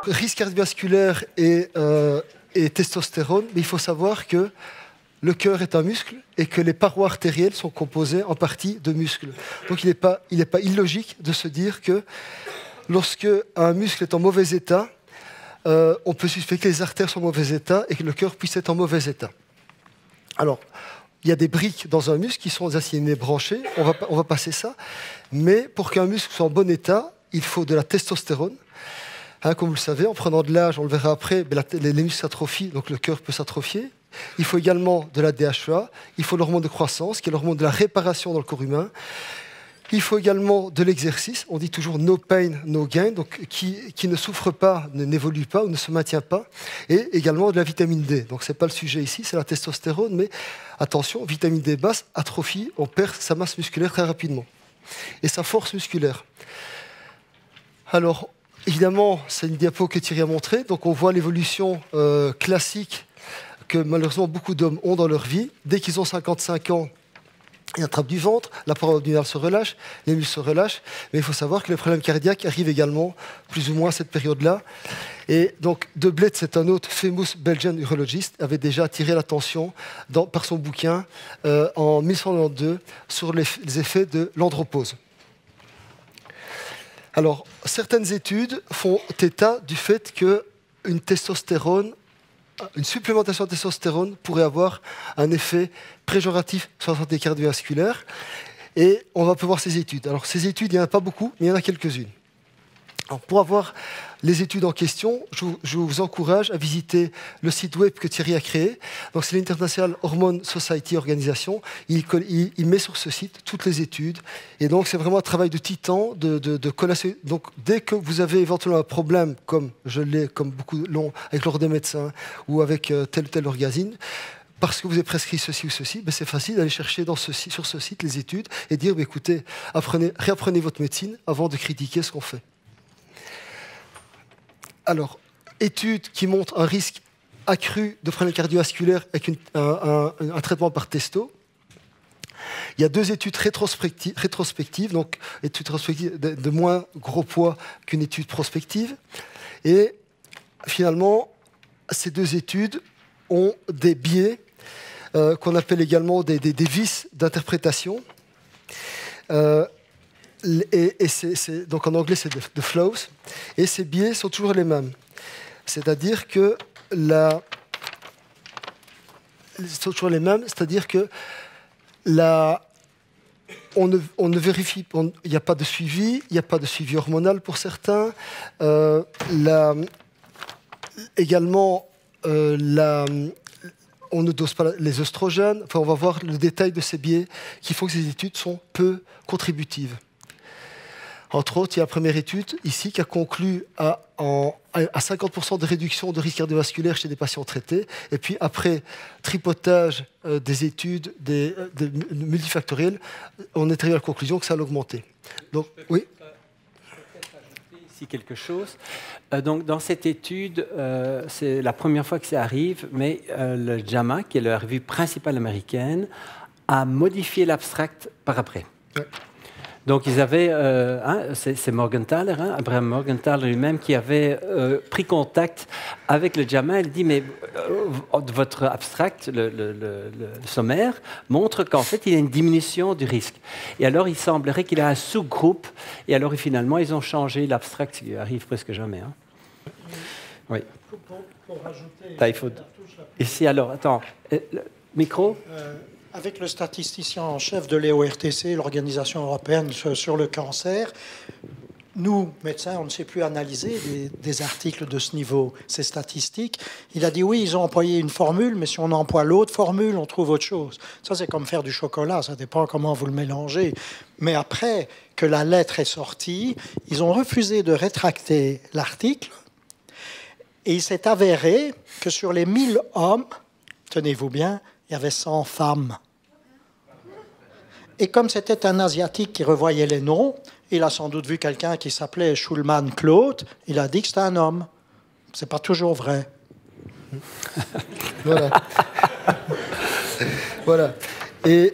risque cardiovasculaire et testostérone, mais il faut savoir que le cœur est un muscle et que les parois artérielles sont composées en partie de muscles. Donc il n'est pas illogique de se dire que lorsque un muscle est en mauvais état, on peut suspecter que les artères sont en mauvais état et que le cœur puisse être en mauvais état. Alors, il y a des briques dans un muscle qui sont des acides aminés branchés, on va passer ça, mais pour qu'un muscle soit en bon état, il faut de la testostérone. Comme vous le savez, en prenant de l'âge, on le verra après, les muscles s'atrophient, donc le cœur peut s'atrophier. Il faut également de la DHEA, il faut l'hormone de croissance, qui est l'hormone de la réparation dans le corps humain. Il faut également de l'exercice, on dit toujours no pain, no gain, donc qui ne souffre pas, n'évolue pas ou ne se maintient pas, et également de la vitamine D. Donc ce n'est pas le sujet ici, c'est la testostérone, mais attention, vitamine D basse, atrophie, on perd sa masse musculaire très rapidement, et sa force musculaire. Alors, évidemment, c'est une diapo que Thierry a montrée, donc on voit l'évolution classique que malheureusement beaucoup d'hommes ont dans leur vie. Dès qu'ils ont 55 ans, ils attrapent du ventre, la paroi abdominale se relâche, les muscles se relâchent, mais il faut savoir que les problèmes cardiaques arrivent également plus ou moins à cette période-là. Et donc, De Bled, c'est un autre famous Belgian urologiste, avait déjà attiré l'attention par son bouquin en 1992 sur les effets de l'andropause. Alors, certaines études font état du fait qu'une supplémentation de testostérone pourrait avoir un effet péjoratif sur la santé cardiovasculaire. Et on va pouvoir voir ces études. Alors, ces études, il n'y en a pas beaucoup, mais il y en a quelques-unes. Alors, pour avoir les études en question, je vous encourage à visiter le site web que Thierry a créé. Donc, c'est l'International Hormone Society Organisation. Il met sur ce site toutes les études. Et donc, c'est vraiment un travail de titan de coller. Donc, dès que vous avez éventuellement un problème, comme je l'ai, comme beaucoup l'ont, avec l'ordre des médecins ou avec tel ou tel orgasme, parce que vous avez prescrit ceci ou ceci, ben c'est facile d'aller chercher sur ce site les études et dire, ben écoutez, réapprenez votre médecine avant de critiquer ce qu'on fait. Alors, études qui montrent un risque accru de problèmes cardiovasculaires avec un traitement par testo. Il y a 2 études rétrospectives, donc études rétrospectives de moins gros poids qu'une étude prospective. Et finalement, ces 2 études ont des biais qu'on appelle également des vices d'interprétation. Donc en anglais, c'est the flows. Et ces biais sont toujours les mêmes. C'est-à-dire que sont toujours les mêmes, c'est-à-dire que on ne vérifie, il n'y a pas de suivi, il n'y a pas de suivi hormonal pour certains. Également, on ne dose pas les œstrogènes. Enfin, on va voir le détail de ces biais qui font que ces études sont peu contributives. Entre autres, il y a la première étude ici qui a conclu à 50% de réduction de risque cardiovasculaire chez des patients traités. Et puis après tripotage des études multifactorielles, on est arrivé à la conclusion que ça allait augmenter. Donc, oui. Ici quelque chose. Donc, dans cette étude, c'est la première fois que ça arrive, mais le JAMA, qui est la revue principale américaine, a modifié l'abstract par après. Ouais. Donc, ils avaient, c'est Morgenthaler, Abraham Morgenthaler lui-même, qui avait pris contact avec le JAMA. Il dit, mais votre abstract, le sommaire, montre qu'en fait, il y a une diminution du risque. Et alors, il semblerait qu'il y a un sous-groupe. Et alors, finalement, ils ont changé l'abstract, ce qui arrive presque jamais. Hein. Oui. Pour rajouter... Là, il faut... Ici, alors, attends. Micro Avec le statisticien en chef de l'EORTC, l'Organisation européenne sur le cancer, nous, médecins, on ne sait plus analyser des articles de ce niveau, ces statistiques. Il a dit, oui, ils ont employé une formule, mais si on emploie l'autre formule, on trouve autre chose. Ça, c'est comme faire du chocolat, ça dépend comment vous le mélangez. Mais après que la lettre est sortie, ils ont refusé de rétracter l'article, et il s'est avéré que sur les 1000 hommes, tenez-vous bien, il y avait 100 femmes. Et comme c'était un Asiatique qui revoyait les noms, il a sans doute vu quelqu'un qui s'appelait Schulman Claude, il a dit que c'était un homme. C'est pas toujours vrai. Voilà. Voilà. Et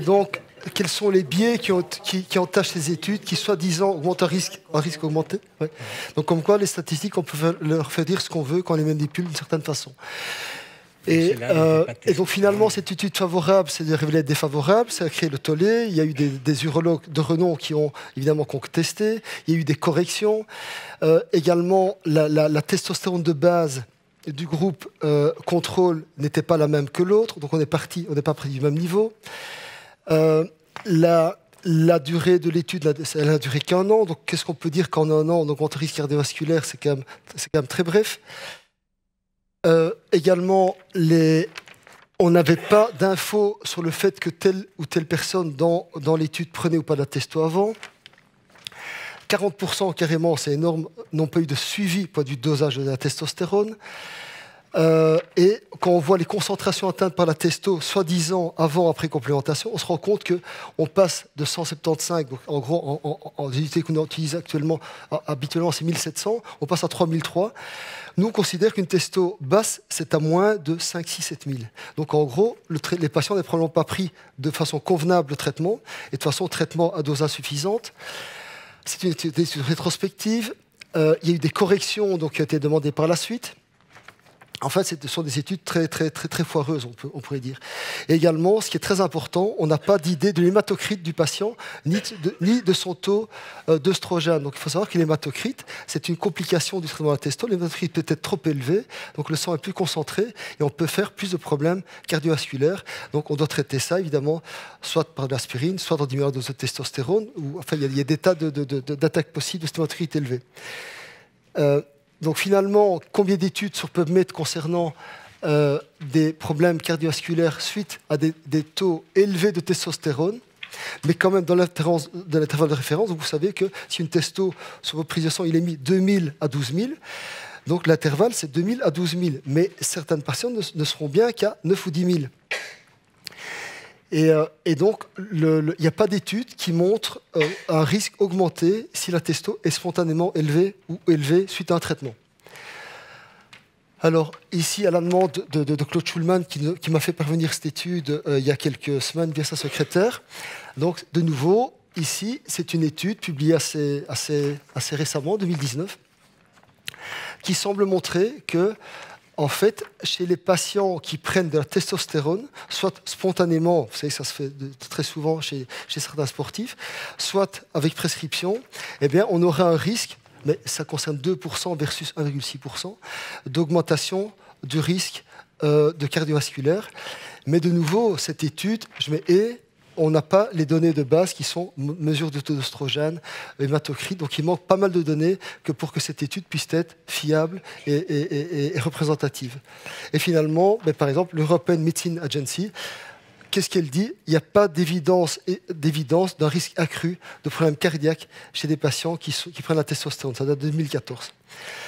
donc, quels sont les biais qui entachent ces études, qui soi-disant augmentent un risque augmenté. Ouais. Donc comme quoi les statistiques, on peut leur faire dire ce qu'on veut quand on les manipule d'une certaine façon. Et donc finalement, cette étude favorable s'est révélée défavorable, ça a créé le tollé. Il y a eu des urologues de renom qui ont évidemment contesté. Il y a eu des corrections. Également, la testostérone de base du groupe contrôle n'était pas la même que l'autre, donc on n'est pas parti du même niveau. La durée de l'étude, elle n'a duré qu'un an. Donc qu'est-ce qu'on peut dire qu'en un an, on augmente le risque cardiovasculaire? C'est quand même très bref. Également, on n'avait pas d'infos sur le fait que telle ou telle personne dans l'étude prenait ou pas de la testo avant. 40% carrément, c'est énorme, n'ont pas eu de suivi pas du dosage de la testostérone. Et quand on voit les concentrations atteintes par la testo, soi-disant avant, après complémentation, on se rend compte qu'on passe de 175, donc en gros, en unité qu'on utilise habituellement, c'est 1700, on passe à 3003. Nous, on considère qu'une testo basse, c'est à moins de 5, 6, 7 000. Donc en gros, les patients n'ont probablement pas pris de façon convenable le traitement, et de façon traitement à dose insuffisante. C'est une étude rétrospective. Il y a eu des corrections donc, qui ont été demandées par la suite. En fait, ce sont des études très foireuses, on pourrait dire. Et également, ce qui est très important, on n'a pas d'idée de l'hématocrite du patient, ni de son taux d'œstrogène. Donc, il faut savoir que l'hématocrite, c'est une complication du traitement de la testo. L'hématocrite peut être trop élevé, donc le sang est plus concentré, et on peut faire plus de problèmes cardiovasculaires. Donc, on doit traiter ça, évidemment, soit par de l'aspirine, soit dans une dose de testostérone. Enfin, il y a des tas d'attaques possibles de cette hématocrite élevée. Donc finalement, combien d'études sur PubMed concernant des problèmes cardiovasculaires suite à des taux élevés de testostérone, mais quand même dans l'intervalle de référence, donc vous savez que si une testo sur votre prise de sang, il est mis 2000 à 12 000, donc l'intervalle c'est 2000 à 12 000, mais certaines patients ne seront bien qu'à 9 ou 10 000. Et donc, il n'y a pas d'étude qui montre un risque augmenté si la testo est spontanément élevée ou élevée suite à un traitement. Alors, ici, à la demande de Claude Schulman, qui m'a fait parvenir cette étude il y a quelques semaines via sa secrétaire. Donc, de nouveau, ici, c'est une étude publiée assez récemment, en 2019, qui semble montrer que en fait, chez les patients qui prennent de la testostérone, soit spontanément, vous savez, ça se fait très souvent chez certains sportifs, soit avec prescription, eh bien, on aura un risque, mais ça concerne 2% versus 1,6%, d'augmentation du risque de cardiovasculaire. Mais de nouveau, cette étude, on n'a pas les données de base qui sont mesures de taux d'œstrogène, hématocrite. Donc il manque pas mal de données pour que cette étude puisse être fiable et représentative. Et finalement, par exemple, l'European Medicine Agency, qu'est-ce qu'elle dit? Il n'y a pas d'évidence d'un risque accru de problèmes cardiaques chez des patients qui prennent la testostérone. Ça date de 2014.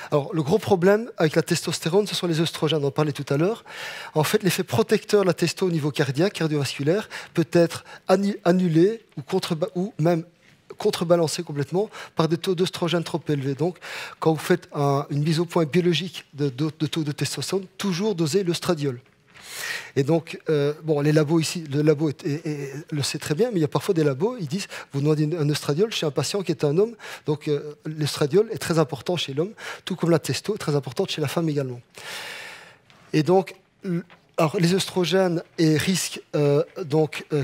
Alors, le gros problème avec la testostérone, ce sont les œstrogènes, on en parlait tout à l'heure. En fait, l'effet protecteur de la testo au niveau cardiovasculaire, peut être annulé ou même contrebalancé complètement par des taux d'œstrogène trop élevés. Donc, quand vous faites une mise au point biologique de taux de testostérone, toujours doser l'œstradiol. Et donc, les labos ici, le labo le sait très bien, mais il y a parfois des labos, ils disent, vous demandez un œstradiol chez un patient qui est un homme, donc l'œstradiol est très important chez l'homme, tout comme la testo est très importante chez la femme également. Et donc, les œstrogènes et risques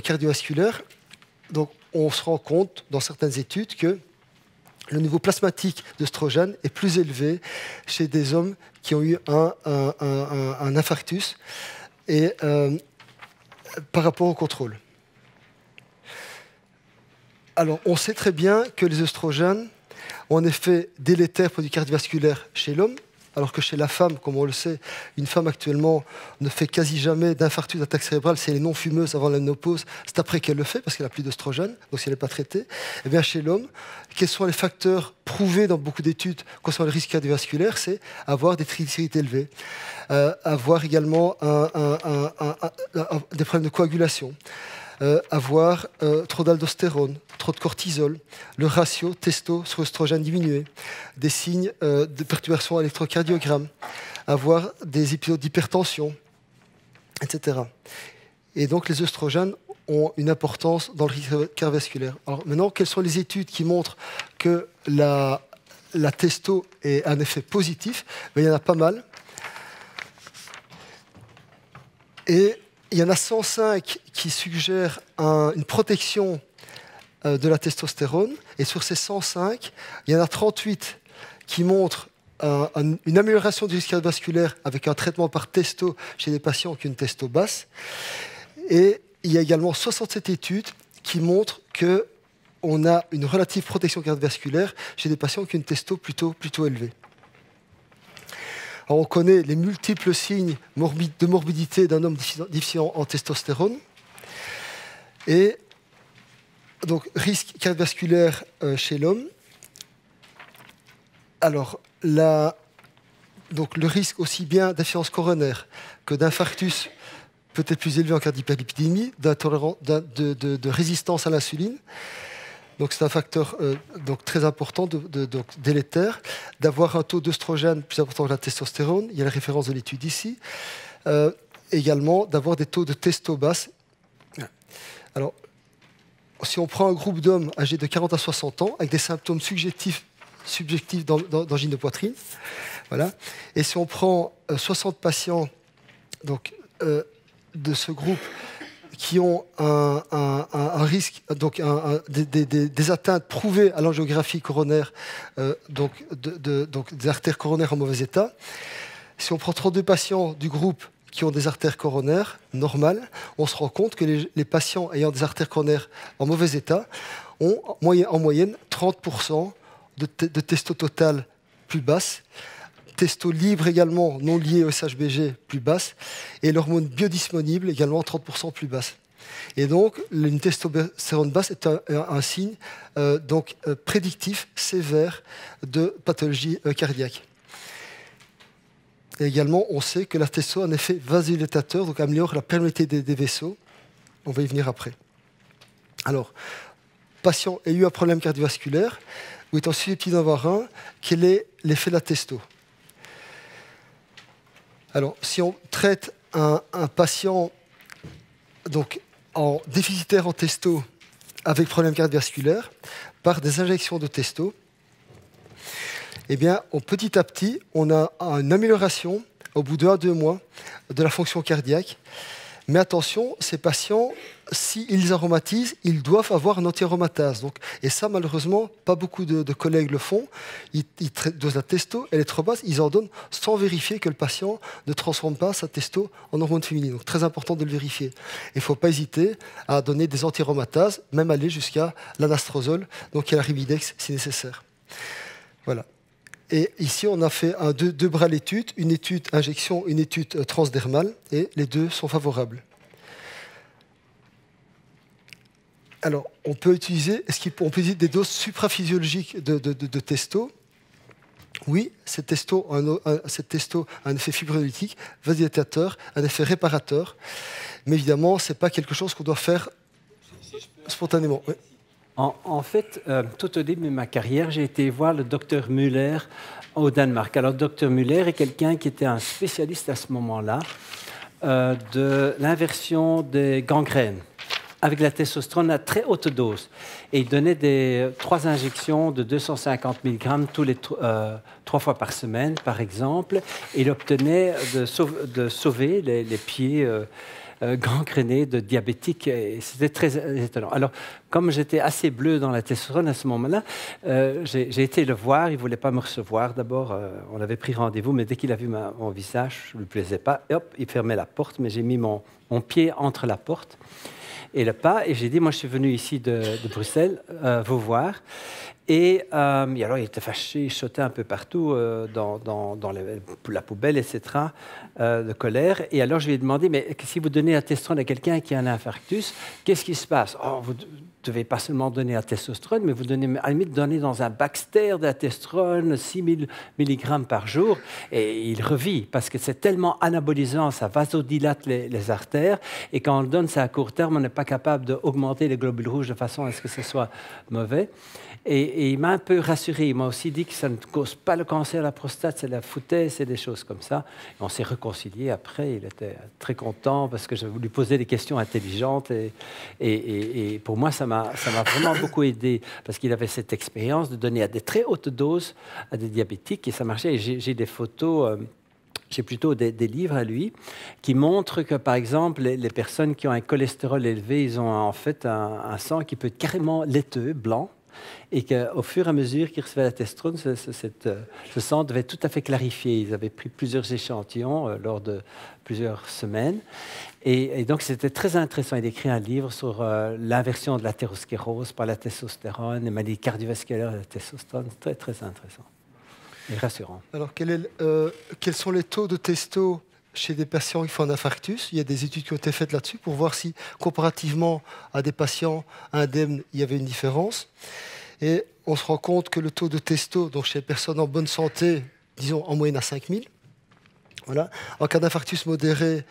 cardiovasculaires, donc on se rend compte dans certaines études que le niveau plasmatique d'œstrogène est plus élevé chez des hommes qui ont eu un infarctus et par rapport au contrôle. Alors, on sait très bien que les œstrogènes ont un effet délétère pour du cardiovasculaire chez l'homme, alors que chez la femme, comme on le sait, une femme actuellement ne fait quasi jamais d'infarctus d'attaque cérébrale si elle est non fumeuse avant la ménopause. C'est après qu'elle le fait, parce qu'elle n'a plus d'œstrogène, donc si elle n'est pas traitée. Eh bien, chez l'homme, quels sont les facteurs prouvés dans beaucoup d'études concernant le risque cardiovasculaire? C'est avoir des triglycérides élevés, avoir également des problèmes de coagulation, avoir trop d'aldostérone, trop de cortisol, le ratio testo sur oestrogène diminué, des signes de perturbation à l'électrocardiogramme, avoir des épisodes d'hypertension, etc. Et donc les œstrogènes ont une importance dans le risque cardiovasculaire. Alors maintenant, quelles sont les études qui montrent que la testo a un effet positif? Il y en a pas mal. Et il y en a 105 qui suggèrent une protection de la testostérone. Et sur ces 105, il y en a 38 qui montrent une amélioration du risque cardiovasculaire avec un traitement par testo chez des patients qui ont une testo basse. Et il y a également 67 études qui montrent qu'on a une relative protection cardiovasculaire chez des patients qui ont une testo plutôt élevée. Alors on connaît les multiples signes de morbidité d'un homme déficient en testostérone. Et donc, risque cardiovasculaire chez l'homme. Alors, donc, le risque aussi bien d'insuffisance coronaire que d'infarctus peut être plus élevé en cas d'hyperlipidémie, de résistance à l'insuline. Donc c'est un facteur donc très important, donc délétère, d'avoir un taux d'œstrogène plus important que la testostérone. Il y a la référence de l'étude ici. Également, d'avoir des taux de testo basse. Alors, si on prend un groupe d'hommes âgés de 40 à 60 ans, avec des symptômes subjectifs d'angine de poitrine, voilà. Et si on prend 60 patients donc, de ce groupe qui ont un risque, donc des atteintes prouvées à l'angiographie coronaire, donc des artères coronaires en mauvais état. Si on prend 32 patients du groupe qui ont des artères coronaires normales, on se rend compte que les patients ayant des artères coronaires en mauvais état ont en moyenne 30% de testo total plus basse, testo libre également, non lié au SHBG, plus basse, et l'hormone biodisponible également 30% plus basse. Et donc, une testostérone basse est un signe prédictif sévère de pathologie cardiaque. Et également, on sait que la testo a un effet vasodilatateur, donc améliore la perméabilité des vaisseaux. On va y venir après. Alors, patient a eu un problème cardiovasculaire, ou étant susceptible d'en avoir un, quel est l'effet de la testo? Alors, si on traite un patient donc, en déficitaire en testo avec problème cardiovasculaire par des injections de testo, eh bien, petit à petit, on a une amélioration au bout de 1 à 2 mois de la fonction cardiaque. Mais attention, ces patients, s'ils aromatisent, ils doivent avoir un anti-aromatase. Et ça, malheureusement, pas beaucoup de collègues le font. Ils dosent la testo, elle est trop basse, ils en donnent sans vérifier que le patient ne transforme pas sa testo en hormone féminine. Donc très important de le vérifier. Il ne faut pas hésiter à donner des anti-aromatases, même aller jusqu'à l'anastrozole, donc il y a la Rimidex si nécessaire. Voilà. Et ici, on a fait deux bras d'études, une étude injection, une étude transdermale, et les deux sont favorables. Alors, on peut utiliser des doses supraphysiologiques de testo. Oui, cette testo a un effet fibrinolytique, vasodilatateur, un effet réparateur, mais évidemment, ce n'est pas quelque chose qu'on doit faire spontanément. Oui. En fait, tout au début de ma carrière, j'ai été voir le docteur Müller au Danemark. Alors, le docteur Müller est quelqu'un qui était un spécialiste à ce moment-là de l'inversion des gangrènes avec la testostérone à très haute dose. Et il donnait 3 injections de 250 mg 3 fois par semaine, par exemple. Et il obtenait de sauver les pieds gangrénés de diabétiques. C'était très étonnant. Alors, comme j'étais assez bleu dans la testostérone à ce moment-là, j'ai été le voir. Il ne voulait pas me recevoir. D'abord, on avait pris rendez-vous, mais dès qu'il a vu mon visage, je ne lui plaisais pas. Et hop, il fermait la porte, mais j'ai mis mon pied entre la porte et le pas. Et j'ai dit, moi, je suis venu ici de Bruxelles vous voir. Et alors, il était fâché, il sautait un peu partout dans la poubelle, etc., de colère. Et alors, je lui ai demandé, mais si vous donnez la testostérone à quelqu'un qui a un infarctus, qu'est-ce qui se passe? Vous ne devez pas seulement donner la testostérone, mais vous donnez, à la limite, donner dans un Baxter de la testostérone 6000 mg par jour. Et il revit, parce que c'est tellement anabolisant, ça vasodilate les artères. Et quand on le donne, c'est à court terme, on n'est pas capable d'augmenter les globules rouges de façon à ce que ce soit mauvais. Et Et il m'a un peu rassuré. Il m'a aussi dit que ça ne cause pas le cancer de la prostate, c'est la foutaise, c'est des choses comme ça. Et on s'est réconciliés après. Il était très content parce que je lui posais des questions intelligentes. Et pour moi, ça m'a vraiment beaucoup aidé parce qu'il avait cette expérience de donner à des très hautes doses à des diabétiques et ça marchait. Et j'ai des photos... J'ai plutôt des livres à lui qui montrent que, par exemple, les personnes qui ont un cholestérol élevé, ils ont en fait un sang qui peut être carrément laiteux, blanc, et qu'au fur et à mesure qu'ils recevaient la testostérone, ce sang devait tout à fait clarifier. Ils avaient pris plusieurs échantillons lors de plusieurs semaines. Et donc, c'était très intéressant. Il a écrit un livre sur l'inversion de l'athérosclérose par la testostérone, les maladies cardiovasculaires de la testostérone. Très, très intéressant. Et rassurant. Alors, quels sont les taux de testo chez des patients qui font un infarctus? Il y a des études qui ont été faites là-dessus pour voir si, comparativement à des patients indemnes, il y avait une différence. Et on se rend compte que le taux de testo, donc chez les personnes en bonne santé, disons en moyenne à 5000, voilà. En cas d'infarctus modéré,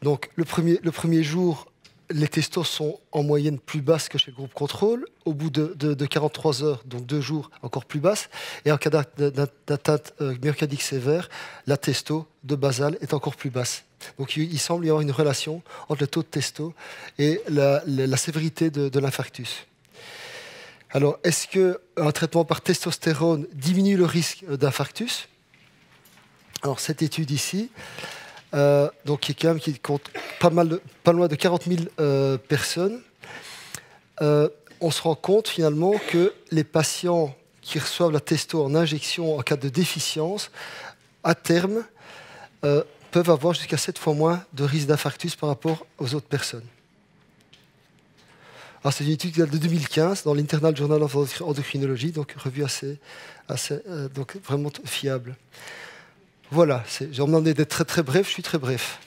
donc le premier jour, les testos sont en moyenne plus basses que chez le groupe contrôle. Au bout de 43 heures, donc 2 jours, encore plus basses. Et en cas d'atteinte myocardique sévère, la testo de basale est encore plus basse. Donc il semble y avoir une relation entre le taux de testo et la sévérité de l'infarctus. Alors, est-ce qu'un traitement par testostérone diminue le risque d'infarctus? Alors, cette étude ici... donc qui compte pas loin de 40 000 personnes, on se rend compte finalement que les patients qui reçoivent la testo en injection en cas de déficience, à terme, peuvent avoir jusqu'à 7 fois moins de risque d'infarctus par rapport aux autres personnes. Alors c'est une étude qui date de 2015 dans l'Internal Journal of Endocrinology, donc revue assez donc vraiment fiable. Voilà, j'ai demandé d'être très très bref, je suis très bref.